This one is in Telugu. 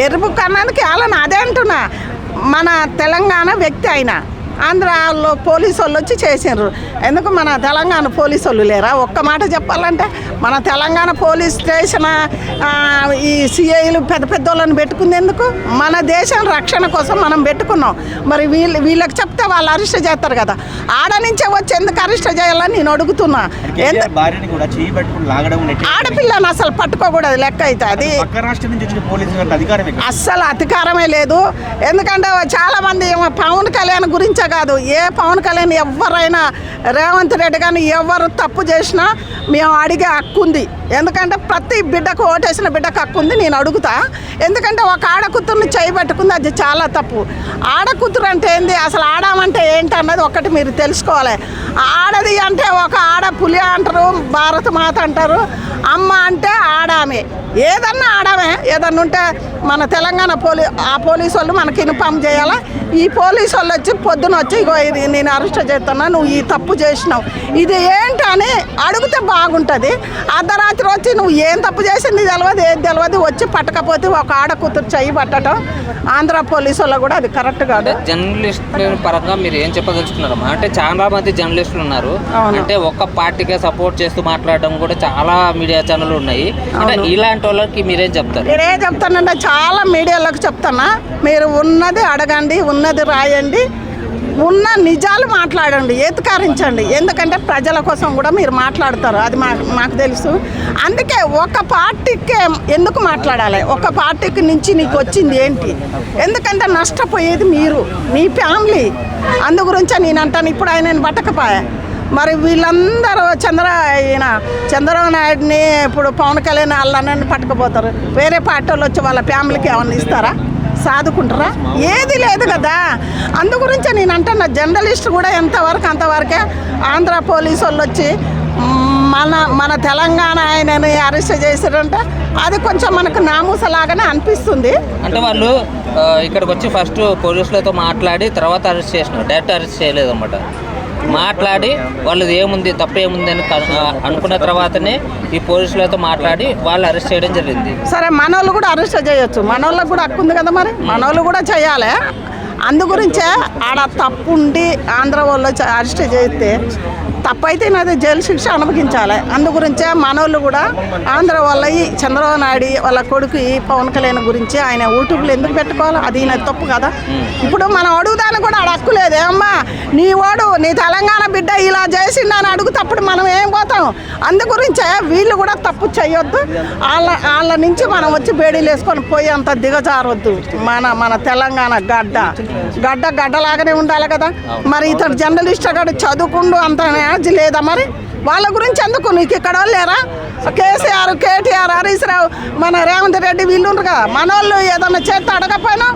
ఎరుపు కన్నానికి వాళ్ళని అదే అంటున్నా. మన తెలంగాణ వ్యక్తి అయినా ఆంధ్రాలో పోలీసు వాళ్ళు వచ్చి చేసిండ్రు. ఎందుకు మన తెలంగాణ పోలీసు వాళ్ళు లేరా? ఒక్క మాట చెప్పాలంటే మన తెలంగాణ పోలీస్ స్టేషన్ ఈ సిఐలు పెద్ద పెద్ద వాళ్ళని పెట్టుకుంది ఎందుకు? మన దేశం రక్షణ కోసం మనం పెట్టుకున్నాం. మరి వీళ్ళకి చెప్తే వాళ్ళు అరెస్ట్ చేస్తారు కదా. ఆడ నుంచే వచ్చి ఎందుకు అరెస్ట్ చేయాలని నేను అడుగుతున్నా. ఆడపిల్లని అసలు పట్టుకోకూడదు లెక్క అయితే అది అస్సలు అధికారమే లేదు. ఎందుకంటే చాలామంది పవన్ కళ్యాణ్ గురించే కాదు, ఏ పవన్ కళ్యాణ్ ఎవరైనా రేవంత్ రెడ్డి కానీ ఎవరు తప్పు చేసినా మేము అడిగే హక్కు ఉంది. ఎందుకంటే ప్రతి బిడ్డకు ఓటేసిన బిడ్డకు హక్కు ఉంది. నేను అడుగుతా. ఎందుకంటే ఒక ఆడకూతుర్ని చేయబెట్టుకుంది, అది చాలా తప్పు. ఆడకూతురు అంటే ఏంది, అసలు ఆడామంటే ఏంటి అన్నది ఒక్కటి మీరు తెలుసుకోవాలి. ఆడది అంటే ఒక ఆడ పులి అంటారు, భారత మాత అంటారు. అమ్మ అంటే ఆడామే, ఏదన్నా ఆడామే. ఏదన్నా ఉంటే మన తెలంగాణ పోలీసు వాళ్ళు మనకి ఇన్ఫామ్ చేయాలా. ఈ పోలీసు వాళ్ళు వచ్చి పొద్దున వచ్చి ఇగో నేను అరెస్ట్ చేస్తున్నా, నువ్వు ఈ తప్పు చేసినావు, ఇది ఏంటి అని అడిగితే బాగుంటుంది. అర్ధరాత్రి వచ్చి నువ్వు ఏం తప్పు చేసింది తెలియదు, ఏది తెలియదు, వచ్చి పట్టకపోతే ఒక ఆడకూతురు చెయ్యి పట్టడం ఆంధ్ర పోలీసు వాళ్ళు కూడా అది కరెక్ట్ కాదు. జర్నలిస్టుల పరంగా మీరు ఏం చెప్పదలుచుకున్నారు? అంటే చాలా మంది జర్నలిస్టులు ఉన్నారు, అంటే ఒక్క పార్టీకే సపోర్ట్ చేస్తూ మాట్లాడడం కూడా చాలా మీడియా ఛానల్ ఉన్నాయి. అంటే ఇలాంటి వాళ్ళకి మీరేం చెప్తారు? నేనేం చెప్తానంటే చాలా మీడియాలోకి చెప్తానా, మీరు ఉన్నది అడగండి, ఉన్నది రాయండి, ఉన్న నిజాలు మాట్లాడండి, ఎత్తుకారించండి. ఎందుకంటే ప్రజల కోసం కూడా మీరు మాట్లాడతారు, అది మాకు తెలుసు. అందుకే ఒక పార్టీకే ఎందుకు మాట్లాడాలి? ఒక పార్టీకి నుంచి నీకు వచ్చింది ఏంటి? ఎందుకంటే నష్టపోయేది మీరు, మీ ఫ్యామిలీ. అందు గురించే నేను అంటాను. ఇప్పుడు ఆయన పట్టకపోయా, మరి వీళ్ళందరూ చంద్రబాబు నాయుడిని ఇప్పుడు పవన్ కళ్యాణ్ వాళ్ళని పట్టుకుపోతారు. వేరే పార్టీ వాళ్ళు వచ్చి వాళ్ళ ఫ్యామిలీకి ఏమన్నా ఇస్తారా? సాదుకుంటారా? ఏది లేదు కదా. అందు గురించే నేను అంటున్నా, జర్నలిస్ట్ కూడా ఎంతవరకు అంతవరకే. ఆంధ్ర పోలీసు వాళ్ళు వచ్చి మన తెలంగాణ ఆయనని అరెస్ట్ చేశారంటే అది కొంచెం మనకు నామూసలాగానే అనిపిస్తుంది. అంటే వాళ్ళు ఇక్కడికి వచ్చి ఫస్ట్ పోలీసులతో మాట్లాడి తర్వాత అరెస్ట్ చేసినారు, డైరెక్ట్ అరెస్ట్ చేయలేదు అన్నమాట. మాట్లాడి వాళ్ళది ఏముంది, తప్పు ఏముంది అని అనుకున్న తర్వాతనే ఈ పోలీసులతో మాట్లాడి వాళ్ళు అరెస్ట్ చేయడం జరిగింది. సరే, మనోళ్ళు కూడా అరెస్ట్ చేయొచ్చు, మనోళ్ళకి కూడా హక్కు ఉంది కదా. మరి మనోళ్ళు కూడా చేయాలి. అందు గురించే ఆడ తప్పు ఉండి ఆంధ్ర వాళ్ళు అరెస్ట్ చేస్తే తప్పైతే నాది జైలు శిక్ష అనుభవించాలి. అందు గురించే మనోళ్ళు కూడా ఆంధ్ర వాళ్ళ ఈ చంద్రబాబు నాయుడు వాళ్ళ కొడుకు ఈ పవన్ కళ్యాణ్ గురించి ఆయన యూట్యూబ్లో ఎందుకు పెట్టుకోవాలి? అది నా తప్పు కదా. ఇప్పుడు మనం అడుగుదానికి కూడా ఆడ హక్కు లేదు. ఏమ్మా నీ వాడు నీ తెలంగాణ బిడ్డ ఇలా చేసిండని అడుగుతప్పుడు మనం ఏం పోతాం? అందు గురించే వీళ్ళు కూడా తప్పు చేయొద్దు. వాళ్ళ నుంచి మనం వచ్చి బేడీలు వేసుకొని పోయి అంత దిగజారొద్దు. మన తెలంగాణ గడ్డలాగానే ఉండాలి కదా. మరి ఇతడు జర్నలిస్ట్ గారు చదువుకుంటూ అంత లేదా? మరి వాళ్ళ గురించి ఎందుకు? నీకు ఇక్కడ వాళ్ళు లేరా? కేసీఆర్, కేటీఆర్, హరీష్ రావు, మన రేవంత్ రెడ్డి వీళ్ళు ఉండరు కదా. మన వాళ్ళు ఏదన్నా చేస్తే అడగపోయినా